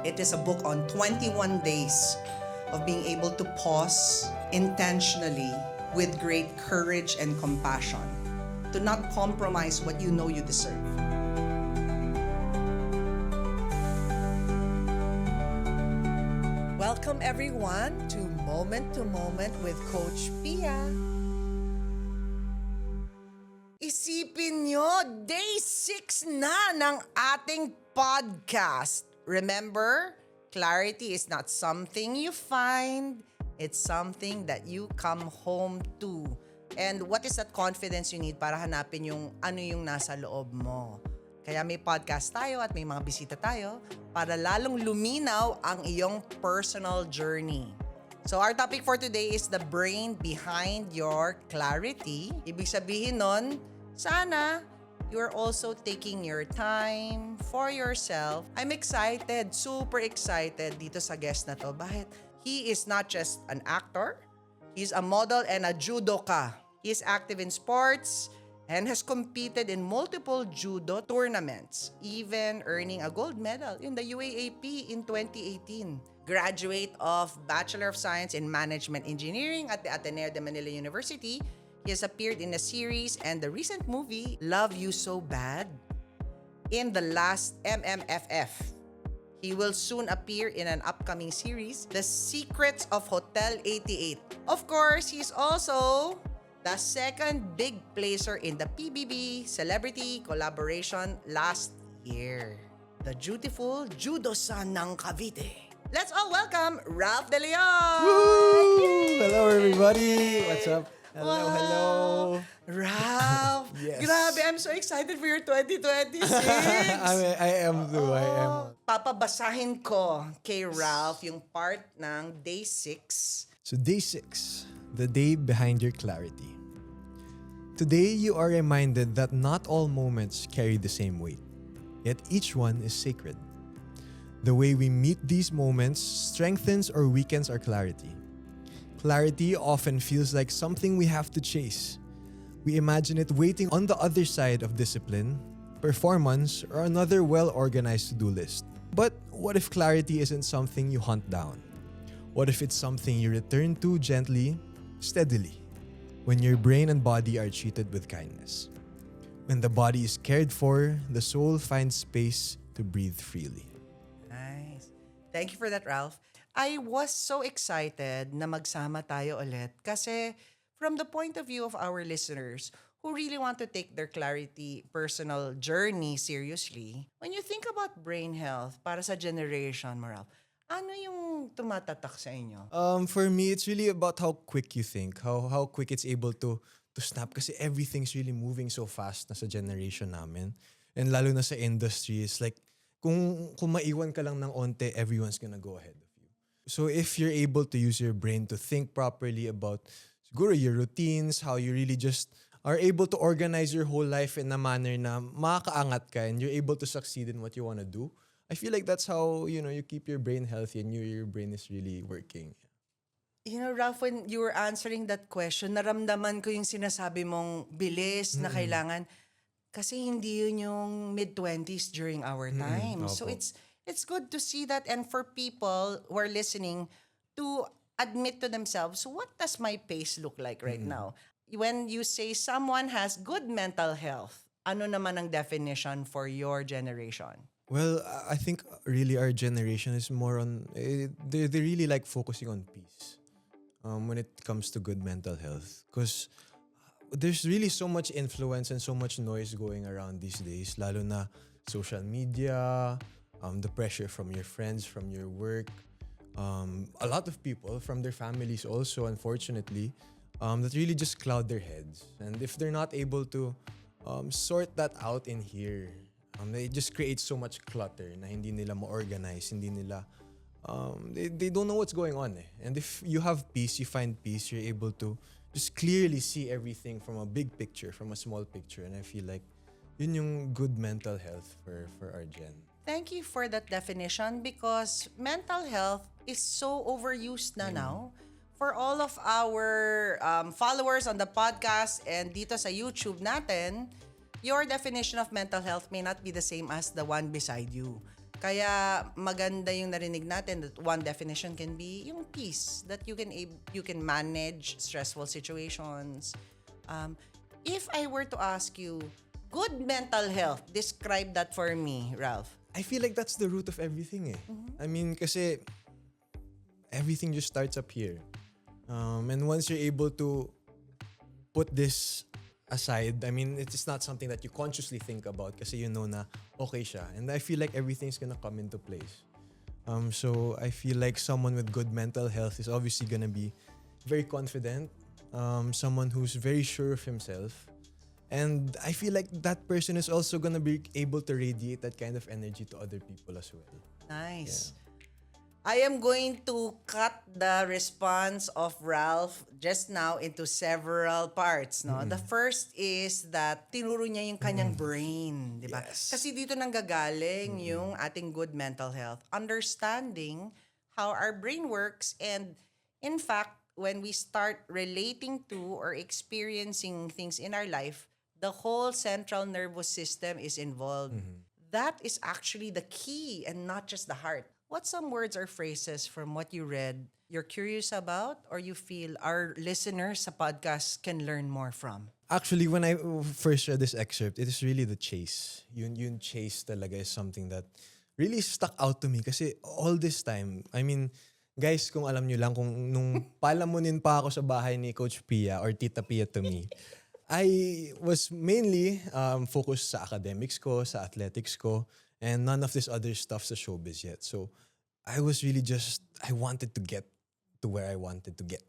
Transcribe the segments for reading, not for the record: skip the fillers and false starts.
It is a book on 21 days of being able to pause intentionally with great courage and compassion, to not compromise what you know you deserve. Welcome everyone to Moment with Coach Pia. Isipin nyo, day 6 na ng ating podcast. Remember, clarity is not something you find, it's something that you come home to. And what is that confidence you need para hanapin yung ano yung nasa loob mo? Kaya may podcast tayo at may mga bisita tayo para lalong luminaw ang iyong personal journey. So our topic for today is the brain behind your clarity. Ibig sabihin nun, sana you're also taking your time for yourself. I'm excited, super excited dito sa guest na to. Bakit? He is not just an actor, he's a model and a judoka. He is active in sports and has competed in multiple judo tournaments, even earning a gold medal in the UAAP in 2018. Graduate of Bachelor of Science in Management Engineering at the Ateneo de Manila University, he has appeared in a series and the recent movie Love You So Bad in the last MMFF. He will soon appear in an upcoming series, The Secrets of Hotel 88. Of course, he's also the second big placer in the PBB Celebrity Collaboration last year. The dutiful Judo-san ng Cavite. Let's all welcome Ralph De Leon! Woo! Hello everybody! What's up? Hello, Wow. hello! Ralph! Yes. Grabe, I'm so excited for your 2026! I am too, I am. Papabasahin ko kay Ralph yung part ng Day 6. So day 6, the day behind your clarity. Today, you are reminded that not all moments carry the same weight, yet each one is sacred. The way we meet these moments strengthens or weakens our clarity. Clarity often feels like something we have to chase. We imagine it waiting on the other side of discipline, performance, or another well-organized to-do list. But what if clarity isn't something you hunt down? What if it's something you return to gently, steadily, when your brain and body are treated with kindness? When the body is cared for, the soul finds space to breathe freely. Nice. Thank you for that, Ralph. I was so excited na magsama tayo ulit kasi from the point of view of our listeners who really want to take their clarity personal journey seriously, when you think about brain health para sa generation mo, Ralph, ano yung tumatatak sa inyo? For me, it's really about how quick you think, how quick it's able to snap kasi everything's really moving so fast na sa generation namin. And lalo na sa industry, it's like kung maiwan ka lang ng onte, everyone's gonna go ahead of you. So if you're able to use your brain to think properly about siguro your routines, how you really just are able to organize your whole life in a manner na makakaangat ka and you're able to succeed in what you want to do, I feel like that's how, you keep your brain healthy and your brain is really working. You know, Ralph, when you were answering that question, naramdaman ko yung sinasabi mong bilis na kailangan kasi hindi yun yung mid-20s during our time. So Opo. it's good to see that and for people who are listening to admit to themselves, what does my pace look like right now? When you say someone has good mental health, ano naman ang definition for your generation? Well, I think really our generation is more on, they really like focusing on peace when it comes to good mental health. Because there's really so much influence and so much noise going around these days, lalo na social media, the pressure from your friends, from your work, a lot of people from their families also, unfortunately, that really just cloud their heads. And if they're not able to sort that out in here, it just creates so much clutter na hindi nila ma-organize, hindi nila, they don't know what's going on. And if you have peace, you find peace, you're able to just clearly see everything from a big picture, from a small picture. And I feel like yun yung good mental health for our gen. Thank you for that definition because mental health is so overused na now. For all of our followers on the podcast and dito sa YouTube natin, your definition of mental health may not be the same as the one beside you. Kaya maganda yung narinig natin that one definition can be yung peace, that you can manage stressful situations. If I were to ask you, good mental health, describe that for me, Ralph. I feel like that's the root of everything I mean, kasi everything just starts up here. And once you're able to put this aside, I mean, it's not something that you consciously think about kasi you know na okay siya. And I feel like everything's gonna come into place. So I feel like someone with good mental health is obviously gonna be very confident, someone who's very sure of himself. And I feel like that person is also gonna be able to radiate that kind of energy to other people as well. Nice. I am going to cut the response of Ralph just now into several parts, no? The first is that tinuro niya yung kanyang brain, di ba? Yes. Kasi dito nanggagaling yung ating good mental health. Understanding how our brain works, and in fact, when we start relating to or experiencing things in our life, the whole central nervous system is involved. That is actually the key and not just the heart. What's some words or phrases from what you read you're curious about or you feel our listeners sa podcast can learn more from? Actually, when I first read this excerpt, it is really the chase. Yung chase talaga is something that really stuck out to me kasi all this time, I mean, guys, kung alam nyo lang, kung nung palamunin pa ako sa bahay ni Coach Pia or Tita Pia to me, I was mainly focused sa academics ko, sa athletics ko, and none of this other stuff sa showbiz yet. So, I was really I wanted to get to where I wanted to get.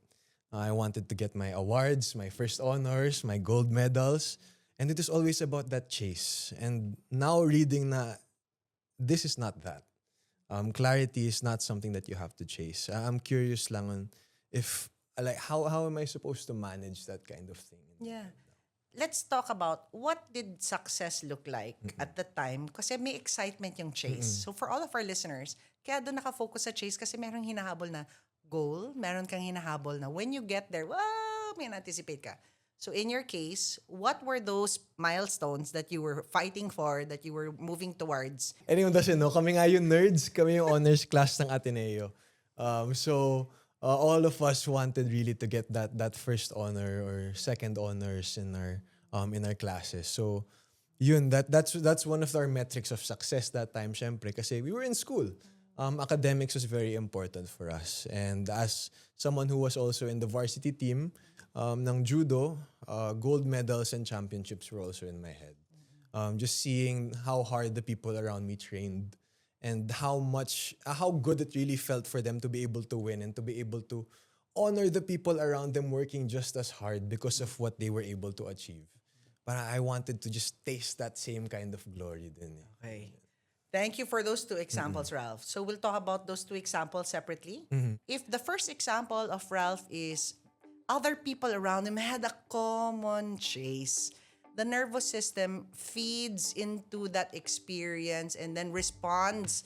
I wanted to get my awards, my first honors, my gold medals. And it is always about that chase. And now reading na this is not that. Clarity is not something that you have to chase. I'm curious lang on if, like, how am I supposed to manage that kind of thing? Yeah. Let's talk about what did success look like at the time kasi may excitement yung chase. So for all of our listeners, kaya doon nakafocus sa chase kasi merong hinahabol na goal, meron kang hinahabol na when you get there, wow, may anticipate ka. So in your case, what were those milestones that you were fighting for, that you were moving towards? Anyone doesn't know, kami nga yung nerds, kami yung honors class ng Ateneo. So all of us wanted really to get that first honor or second honors in our classes. So yun, that's one of our metrics of success that time, syempre, kasi we were in school. Academics was very important for us. And as someone who was also in the varsity team ng judo, gold medals and championships were also in my head. Just seeing how hard the people around me trained and how good it really felt for them to be able to win and to be able to honor the people around them working just as hard because of what they were able to achieve. But I wanted to just taste that same kind of glory din. Okay. Thank you for those two examples, Ralph. So we'll talk about those two examples separately. If the first example of Ralph is other people around him had a common chase, the nervous system feeds into that experience and then responds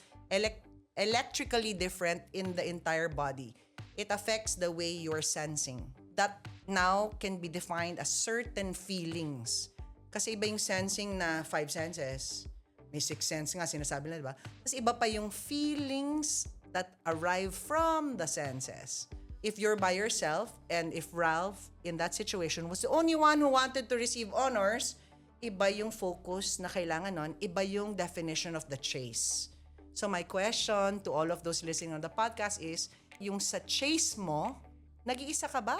electrically different in the entire body. It affects the way you're sensing. That now can be defined as certain feelings. Kasi iba yung sensing na 5 senses. May 6 sense nga, sinasabi nila, diba? Tapos iba pa yung feelings that arrive from the senses. If you're by yourself, and if Ralph, in that situation, was the only one who wanted to receive honors, iba yung focus na kailangan nun, iba yung definition of the chase. So my question to all of those listening on the podcast is, yung sa chase mo, nag-iisa ka ba?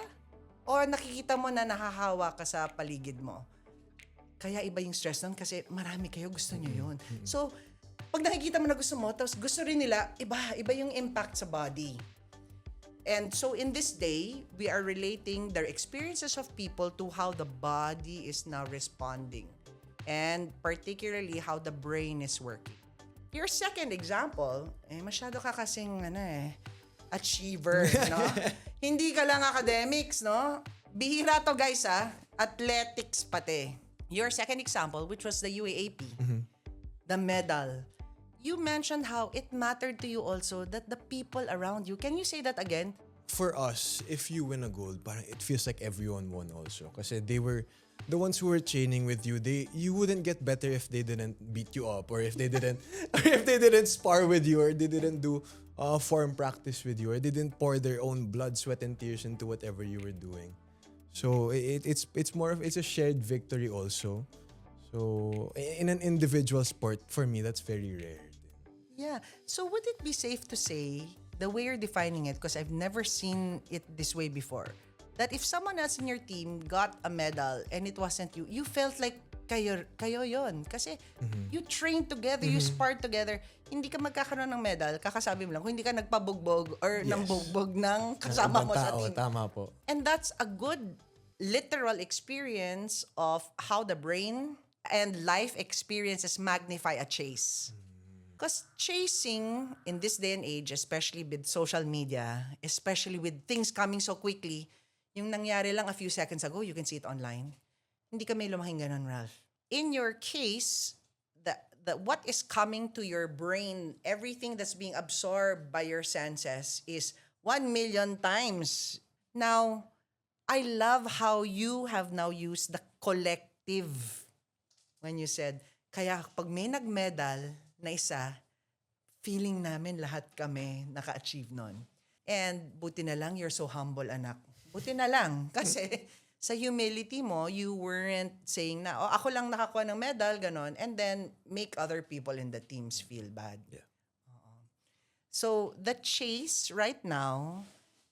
Or nakikita mo na nahahawa ka sa paligid mo? Kaya iba yung stress nun kasi marami kayo gusto nyo yun. So, pag nakikita mo na gusto mo, tapos gusto rin nila, iba yung impact sa body. And so in this day, we are relating their experiences of people to how the body is now responding. And particularly how the brain is working. Your second example, masyado ka kasing achiever, no? Hindi ka lang academics, no? Bihira to guys, athletics pati. Your second example, which was the UAAP, the medal. You mentioned how it mattered to you also that the people around you, can you say that again? For us, if you win a gold, parang it feels like everyone won also. Kasi they were the ones who were training with you, you wouldn't get better if they didn't beat you up, or if they didn't or if they didn't spar with you, or they didn't do form practice with you, or they didn't pour their own blood, sweat, and tears into whatever you were doing. So it's more of, it's a shared victory also. So in an individual sport, for me, that's very rare. Yeah. So would it be safe to say, the way you're defining it, because I've never seen it this way before, that if someone else in your team got a medal and it wasn't you, you felt like kayo yon. Kasi you trained together, you sparred together. Hindi ka magkakaroon ng medal, kakasabi mo lang, kung hindi ka nagpabugbog or nang bugbog ng kasama mo sa team. Tama po. And that's a good literal experience of how the brain and life experiences magnify a chase. Because chasing in this day and age, especially with social media, especially with things coming so quickly, yung nangyari lang a few seconds ago, you can see it online. Hindi kami lumahing ganun, Ralph. In your case, the what is coming to your brain, everything that's being absorbed by your senses is 1,000,000 times. Now, I love how you have now used the collective when you said, kaya pag may nag-medal na isa, feeling namin lahat kami naka-achieve nun. And buti na lang, you're so humble, anak. Buti na lang. Kasi sa humility mo, you weren't saying na, ako lang nakakuha ng medal, ganon, and then make other people in the teams feel bad. Yeah. So the chase right now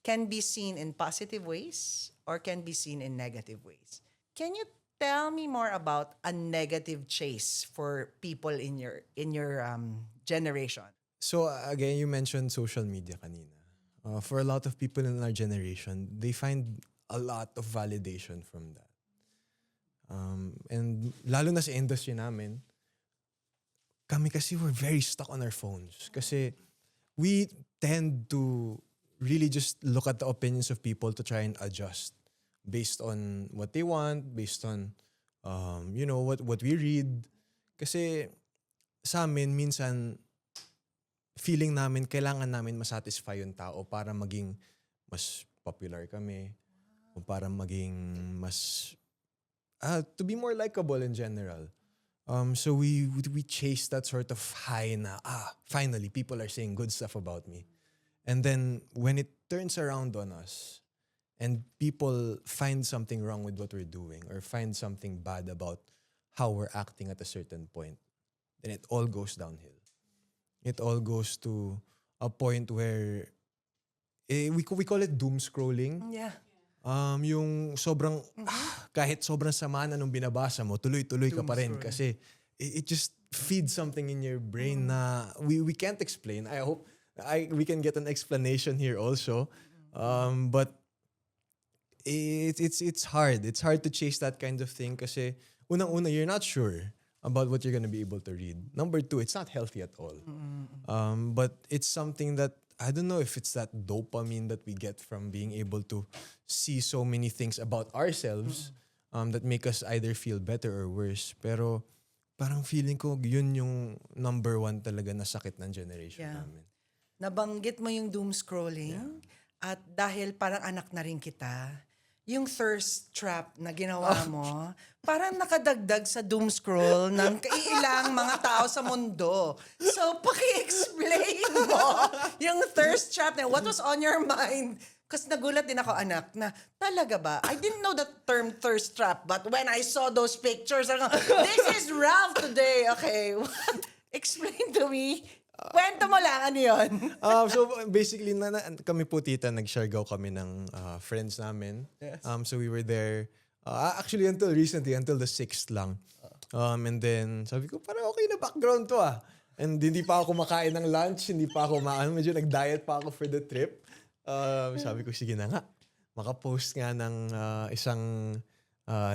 can be seen in positive ways or can be seen in negative ways. Can you tell me more about a negative chase for people in your generation? So again, you mentioned social media kanina. For a lot of people in our generation, they find a lot of validation from that. And lalo na sa industry namin, kami kasi we're very stuck on our phones. Kasi we tend to really just look at the opinions of people to try and adjust based on what they want, based on what we read. Kasi sa amin minsan feeling namin kailangan namin masatisfy yung tao para maging mas popular kami, o para maging mas to be more likable in general. So we chase that sort of high na finally people are saying good stuff about me. And then when it turns around on us, and people find something wrong with what we're doing or find something bad about how we're acting at a certain point, then it all goes downhill. It all goes to a point where we call it doom scrolling. Yeah. Yung sobrang kahit sobrang sama na nung binabasa mo, tuloy-tuloy ka pa rin kasi it just feeds something in your brain na we can't explain. I hope we can get an explanation here also. But it's hard. It's hard to chase that kind of thing kasi unang-una, you're not sure about what you're gonna be able to read. Number two, it's not healthy at all. But it's something that, I don't know if it's that dopamine that we get from being able to see so many things about ourselves that make us either feel better or worse. Pero parang feeling ko yun yung number one talaga na sakit ng generation namin. Nabanggit mo yung doom scrolling at dahil parang anak na rin kita, yung thirst trap na ginawa mo, parang nakadagdag sa doom scroll ng kailang mga tao sa mundo. So, paki-explain mo yung thirst trap na what was on your mind? Kasi nagulat din ako, anak, na talaga ba? I didn't know the term thirst trap, but when I saw those pictures, this is Ralph today. Okay, explain to me. Kwento mo lang, ano yun? So basically, kami po tita, nag-siargao kami ng friends namin. Yes. So we were there, actually until recently, until the 6th lang. And then sabi ko, parang okay na background to And hindi pa ako kumakain ng lunch, hindi pa ako medyo nag-diet pa ako for the trip. Sabi ko, sige na nga. Maka-post nga ng isang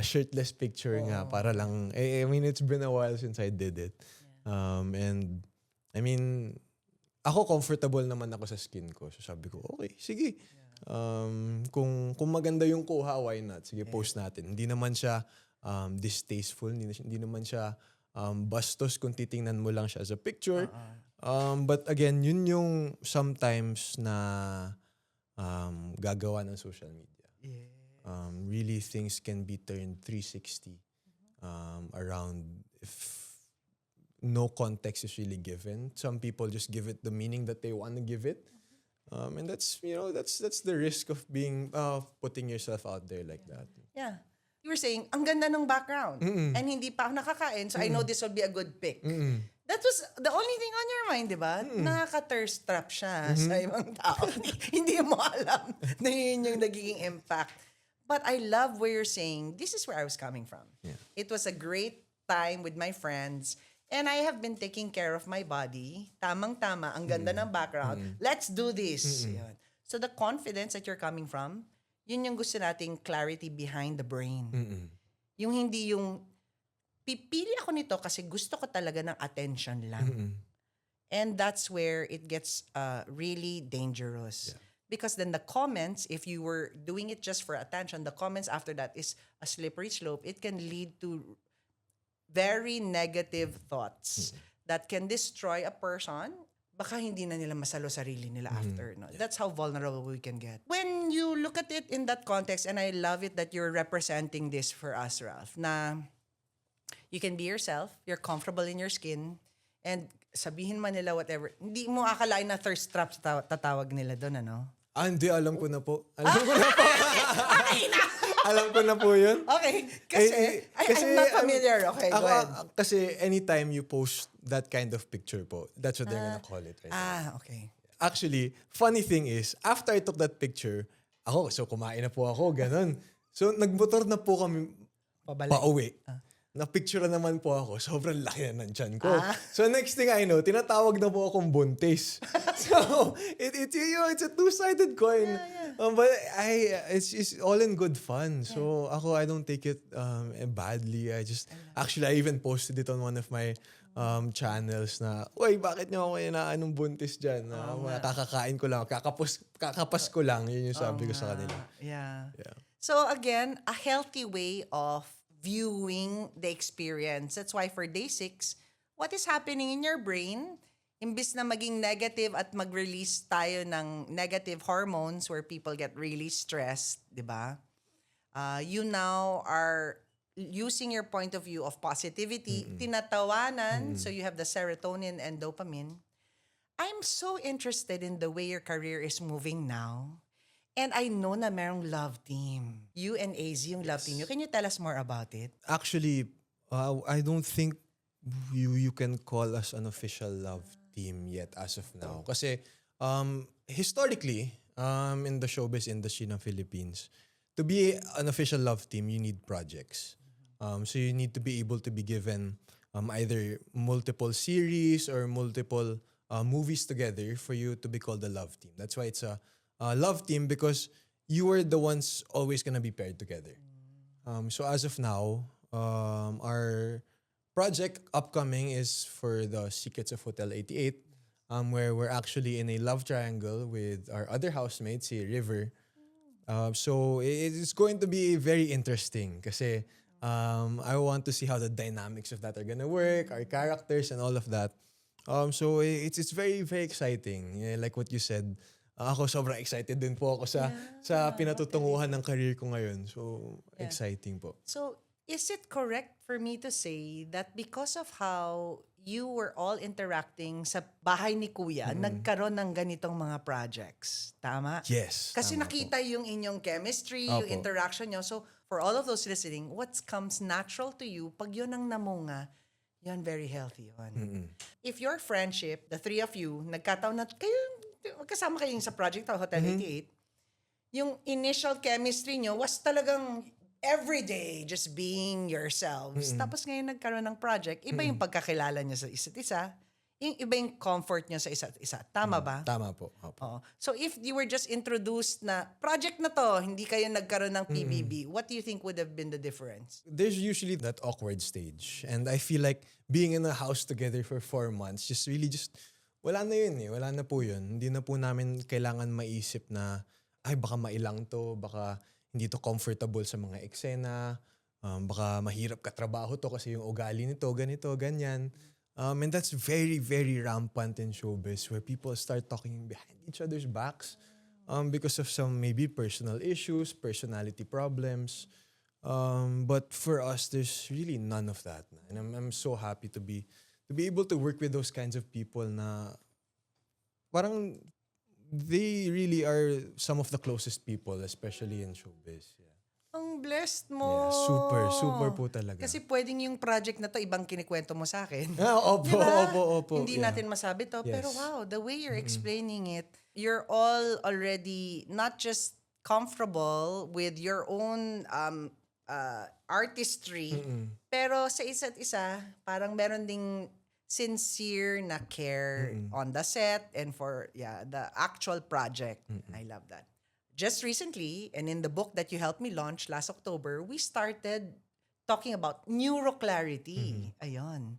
shirtless picture nga para lang, I mean, it's been a while since I did it. And I mean, ako comfortable naman ako sa skin ko. So sabi ko, okay, sige. Kung maganda yung kuha, why not? Sige, post natin. Hindi naman siya distasteful, hindi naman siya bastos kung titingnan mo lang siya as a picture. But again, yun yung sometimes na gagawa ng social media. Really, things can be turned 360 around if no context is really given. Some people just give it the meaning that they want to give it. And that's, that's the risk of being, putting yourself out there like that. Yeah. You were saying, ang ganda ng background. And hindi pa ako nakakain, so I know this will be a good pick. That was the only thing on your mind, di ba? Nakaka-thirst trap siya sa ibang tao. Hindi mo alam na yun yung nagiging impact. But I love where you're saying, this is where I was coming from. Yeah. It was a great time with my friends. And I have been taking care of my body. Tamang-tama, ang ganda ng background. Let's do this. Yun. So the confidence that you're coming from, yun yung gusto nating clarity behind the brain. Yung hindi yung, pipili ako nito kasi gusto ko talaga ng attention lang. And that's where it gets really dangerous. Yeah. Because then the comments, if you were doing it just for attention, the comments after that is a slippery slope. It can lead to very negative thoughts that can destroy a person. Baka hindi na nila masalo sarili nila after. No? That's how vulnerable we can get. When you look at it in that context, and I love it that you're representing this for us, Ralph, na you can be yourself, you're comfortable in your skin, and sabihin man nila whatever. Hindi mo akalain na thirst trap tatawag nila doon, ano? Hindi, alam ko na po. Alam ko na po. Okay na! Alam ko na po yun. Okay, kasi I'm not familiar. Okay, go ahead. Kasi anytime you post that kind of picture po, that's what they're gonna call it. Right? Okay. Actually, funny thing is, after I took that picture, so kumain na po ako, ganun. So nagmotor na po kami pauwi. Na-picture naman po ako. Sobrang laki na ng tiyan ko. So next thing I know, tinatawag na po akong buntis. So it's a two-sided coin. But it's all in good fun. So ako, I don't take it badly. I even posted it on one of my channels na, uy, bakit nyo ako inaanong buntis dyan? Kakakain ko lang. Kakapas ko lang. Yun yung sabi ko sa kanila. Yeah. So again, a healthy way of viewing the experience. That's why for day 6, what is happening in your brain, imbis na maging negative at mag-release tayo ng negative hormones where people get really stressed, di ba? You now are using your point of view of positivity, tinatawanan, so you have the serotonin and dopamine. I'm so interested in the way your career is moving now. And I know na merong love team. You and AZ, yung love team. Can you tell us more about it? Actually, I don't think you can call us an official love team yet as of now. Kasi historically, in the showbiz industry ng Philippines, to be an official love team, you need projects. So you need to be able to be given either multiple series or multiple movies together for you to be called a love team. That's why it's a love team, because you are the ones always gonna be paired together. So as of now, our project upcoming is for the Secrets of Hotel 88, where we're actually in a love triangle with our other housemate, si River. So it's going to be very interesting kasi I want to see how the dynamics of that are gonna work, our characters and all of that. So it's very, very exciting. Yeah, like what you said, ako sobrang excited din po ako sa pinatutunguhan ng career ko ngayon. So exciting po. So is it correct for me to say that because of how you were all interacting sa bahay ni Kuya, nagkaroon ng ganitong mga projects? Tama? Yes. Kasi tama nakita po. yung inyong chemistry, Opo. yung interaction nyo. So for all of those listening, what comes natural to you, pag yun ang namunga, yun very healthy yun. If your friendship, the three of you, nagkataon na kayo, magkasama kayo sa project o Hotel 88, yung initial chemistry nyo was talagang everyday, just being yourselves. Tapos ngayon nagkaroon ng project, iba yung pagkakilala nyo sa isa't isa, yung iba yung comfort nyo sa isa't isa. Tama ba? Tama po. Opo. Oo. So if you were just introduced na project na to, hindi kayo nagkaroon ng PBB, what do you think would have been the difference? There's usually that awkward stage. And I feel like being in a house together for 4 months, wala na yun eh. Wala na po yun. Hindi na po namin kailangan maisip na, ay baka mailang to, baka hindi to comfortable sa mga eksena, baka mahirap katrabaho to kasi yung ugali nito, ganito, ganyan. And that's very, very rampant in showbiz where people start talking behind each other's backs. because of some maybe personal issues, personality problems. But for us, there's really none of that. And I'm so happy to be able to work with those kinds of people na parang they really are some of the closest people, especially in showbiz. Yeah, Ang blessed mo. yeah, super po talaga. Kasi pwedeng yung project na to ibang kinikwento mo sa akin. Opo, Di ba? opo. Hindi yeah. natin masabi to. Yes. Pero wow, the way you're explaining it, you're all already not just comfortable with your own artistry, pero sa isa't isa, parang meron ding sincere na care on the set and for the actual project. I love that. Just recently, and in the book that you helped me launch last October, we started talking about neuroclarity. Ayun.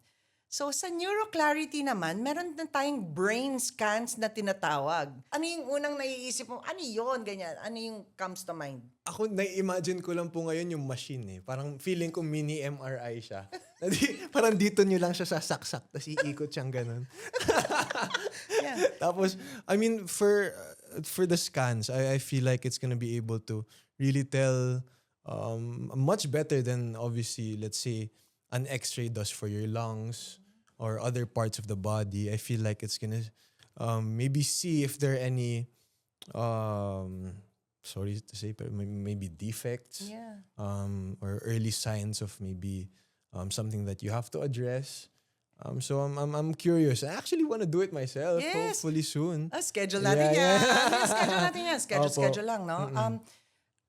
So sa neuroclarity naman, meron na tayong brain scans na tinatawag. Ano yung unang naiisip mo? Ano yun? Ganyan. Ano yung comes to mind? Ako, na-imagine ko lang po ngayon yung machine eh. Parang feeling ko mini MRI siya. Parang dito nyo lang siya sasaksak, tapos iikot siyang ganun. Yeah. Tapos, I mean, for the scans, I feel like it's gonna be able to really tell much better than obviously, let's say, an X-ray does for your lungs or other parts of the body. I feel like it's gonna maybe see if there are any sorry to say, but maybe defects or early signs of maybe something that you have to address. So I'm curious. I actually want to do it myself. Yes. Hopefully soon. Schedule natin yan. Schedule natin yan. Opo. Schedule lang, no?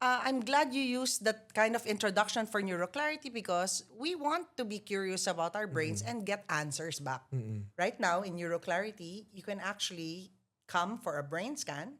I'm glad you used that kind of introduction for Neuroclarity because we want to be curious about our brains and get answers back. Right now, in Neuroclarity, you can actually come for a brain scan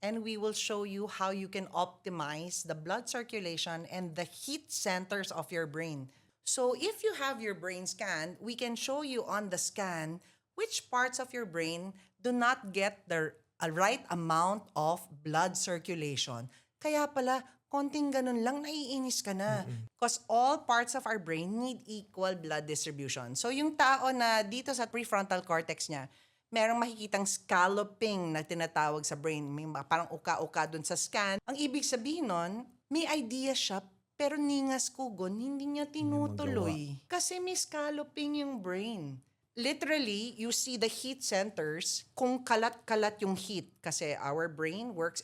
and we will show you how you can optimize the blood circulation and the heat centers of your brain. So if you have your brain scan, we can show you on the scan which parts of your brain do not get the right amount of blood circulation. Kaya pala, konting ganun lang, naiinis ka na. Because all parts of our brain need equal blood distribution. So yung tao na dito sa prefrontal cortex niya, merong makikitang scalloping na tinatawag sa brain. May parang uka-uka dun sa scan. Ang ibig sabihin nun, may idea siya, pero ningas kugon, hindi niya tinutuloy. Kasi may scalloping yung brain. Literally, you see the heat centers kung kalat-kalat yung heat. Kasi our brain works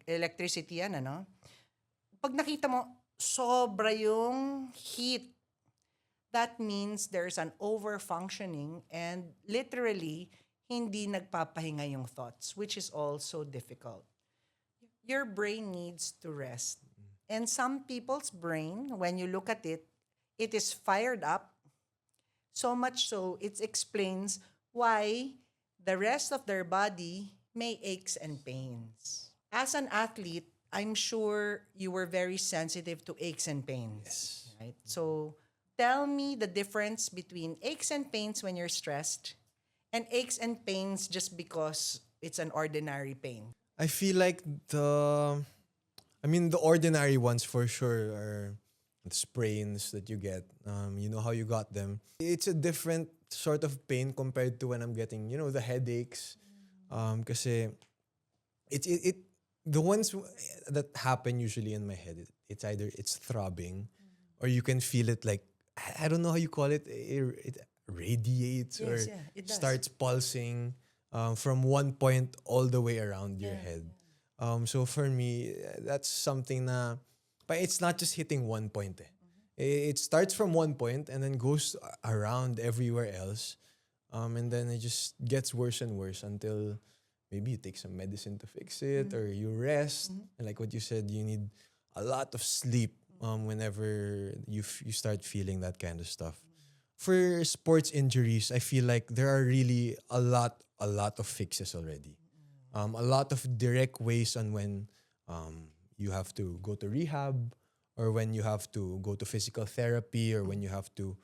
electricity yan, ano? Pag nakita mo, sobra yung heat. That means there's an over-functioning and literally, hindi nagpapahinga yung thoughts, which is also difficult. Your brain needs to rest. And some people's brain, when you look at it, it is fired up. So much so, it explains why the rest of their body may aches and pains. As an athlete, I'm sure you were very sensitive to aches and pains. Yes. Right? So, tell me the difference between aches and pains when you're stressed and aches and pains just because it's an ordinary pain. I feel like the ordinary ones for sure are the sprains that you get. You know how you got them. It's a different sort of pain compared to when I'm getting, the headaches. Kasi it the ones that happen usually in my head, it's either it's throbbing or you can feel it like, I don't know how you call it. It radiates or it does. starts pulsing from one point all the way around your head. So for me, that's something na, but it's not just hitting one point. It starts from one point and then goes around everywhere else. And then it just gets worse and worse until maybe you take some medicine to fix it or you rest. And like what you said, you need a lot of sleep whenever you start feeling that kind of stuff. For sports injuries, I feel like there are really a lot of fixes already. A lot of direct ways on when you have to go to rehab or when you have to go to physical therapy or when you have to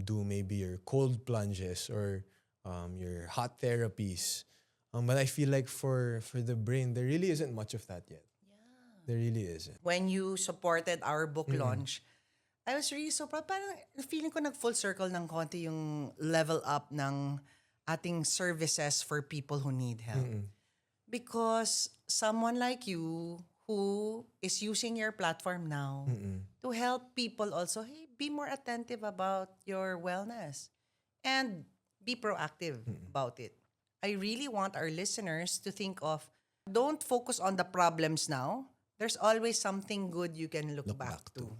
do maybe your cold plunges or your hot therapies. But I feel like for the brain, there really isn't much of that yet. There really isn't. When you supported our book launch, I was really so proud. Parang feeling ko nag-full circle ng konti yung level up ng ating services for people who need help. Because someone like you who is using your platform now to help people also, hey, be more attentive about your wellness and be proactive about it. I really want our listeners to think of, don't focus on the problems now. There's always something good you can look back to.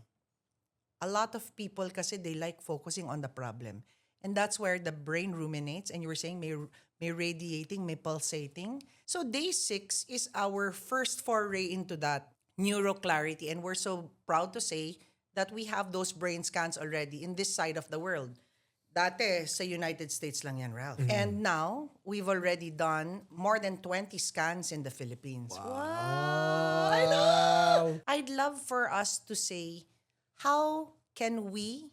A lot of people kasi they like focusing on the problem. And that's where the brain ruminates. And you were saying may radiating, may pulsating. So day 6 is our first foray into that neuroclarity. And we're so proud to say that we have those brain scans already in this side of the world. Dati, sa United States lang yan, Ralph. And now, we've already done more than 20 scans in the Philippines. Wow! I know! I'd love for us to say, how can we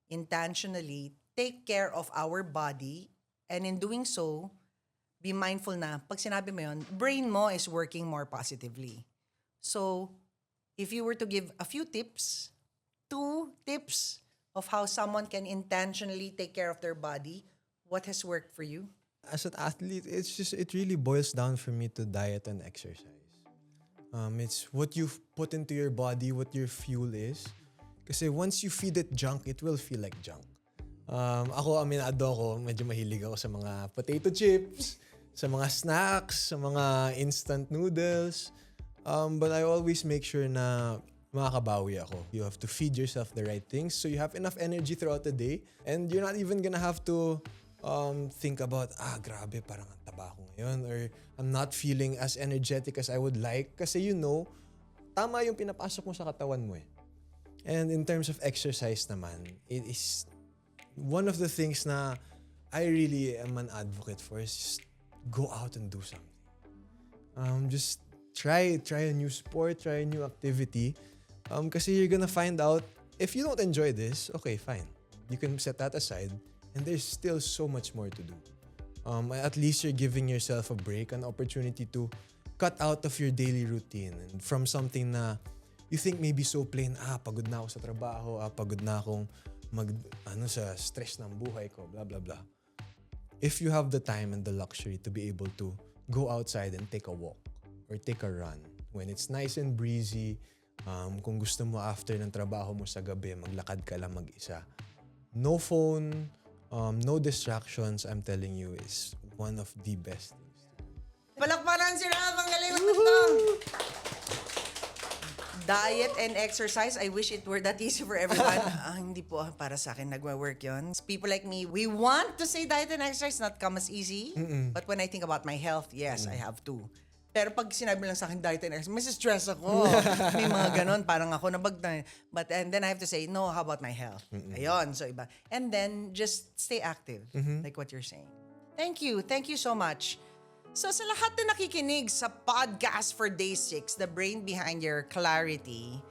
intentionally take care of our body and in doing so, be mindful na pag sinabi mo yun, brain mo is working more positively. So, if you were to give a few tips, 2 tips of how someone can intentionally take care of their body, what has worked for you? As an athlete, it really boils down for me to diet and exercise. It's what you put into your body, what your fuel is. Kasi once you feed it junk, it will feel like junk. Ako, aminado ako, medyo mahilig ako sa mga potato chips, sa mga snacks, sa mga instant noodles. But I always make sure na makakabawi ako. You have to feed yourself the right things so you have enough energy throughout the day and you're not even gonna have to think about, grabe, parang ang taba ko ngayon or I'm not feeling as energetic as I would like kasi tama yung pinapasok mo sa katawan mo eh. And in terms of exercise naman, it is one of the things na I really am an advocate for is just go out and do something. Just try a new sport, try a new activity. Kasi you're gonna find out, if you don't enjoy this, okay, fine. You can set that aside and there's still so much more to do. At least you're giving yourself a break, an opportunity to cut out of your daily routine and from something na you think maybe so plain, pagod na ako sa trabaho, pagod na akong sa stress ng buhay ko, blah, blah, blah. If you have the time and the luxury to be able to go outside and take a walk or take a run when it's nice and breezy, kung gusto mo after ng trabaho mo sa gabi, maglakad ka lang mag-isa. No phone, no distractions, I'm telling you, is one of the best things. Palakpakan si Ralph, ang galing ng diet and exercise, I wish it were that easy for everyone. Hindi po para sa akin nagwa-work yun. People like me, we want to say diet and exercise not come as easy. But when I think about my health, yes, I have to. Pero pag sinabi lang sa akin diet and exercise, mas stress ako. May mga ganon, parang ako nabagna. And then I have to say, no, how about my health? Ayun, so iba. And then just stay active, like what you're saying. Thank you so much. So sa lahat na nakikinig sa podcast for Day 6, The Brain Behind Your Clarity,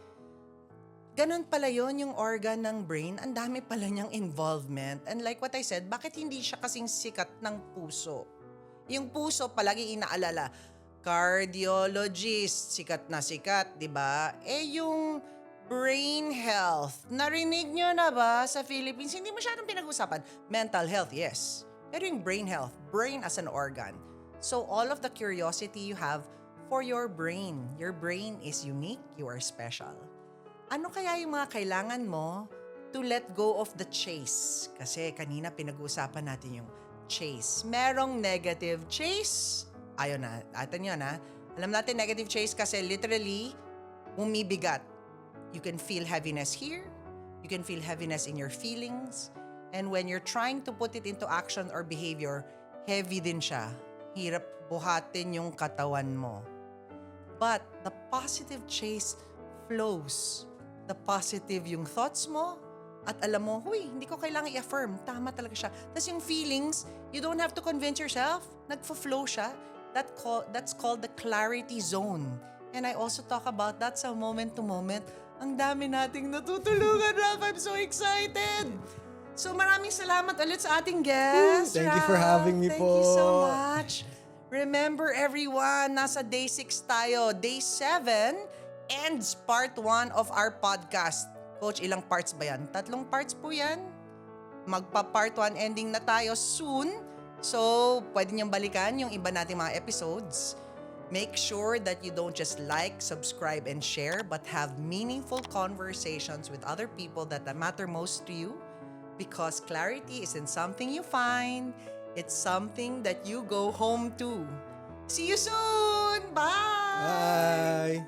ganun pala yun yung organ ng brain. Ang dami pala niyang involvement. And like what I said, bakit hindi siya kasing sikat ng puso? Yung puso, palagi inaalala, cardiologist, sikat na sikat, di ba? Yung brain health, narinig nyo na ba sa Philippines? Hindi masyadong pinag-usapan. Mental health, yes. Pero yung brain health, brain as an organ. So all of the curiosity you have for your brain is unique, you are special. Ano kaya yung mga kailangan mo to let go of the chase? Kasi kanina pinag-uusapan natin yung chase. Merong negative chase. Ayun na, atin yun ha. Alam natin negative chase kasi literally, bumibigat. You can feel heaviness here. You can feel heaviness in your feelings. And when you're trying to put it into action or behavior, heavy din siya. Hirap buhatin yung katawan mo. But the positive chase flows. The positive yung thoughts mo. At alam mo, hindi ko kailangan i-affirm. Tama talaga siya. Tapos yung feelings, you don't have to convince yourself. Nagfo-flow siya. That's called the clarity zone. And I also talk about that sa moment to moment. Ang dami nating natutulungan, Ralph. I'm so excited. So maraming salamat ulit sa ating guest. Thank you for having me po. Thank you so much. Remember everyone, nasa day 6 tayo. Day 7 ends part 1 of our podcast. Coach, ilang parts ba yan? 3 parts po yan. Magpa-part 1 ending na tayo soon. So, pwede niyong balikan yung iba nating mga episodes. Make sure that you don't just like, subscribe, and share, but have meaningful conversations with other people that matter most to you. Because clarity isn't something you find, it's something that you go home to. See you soon! Bye! Bye!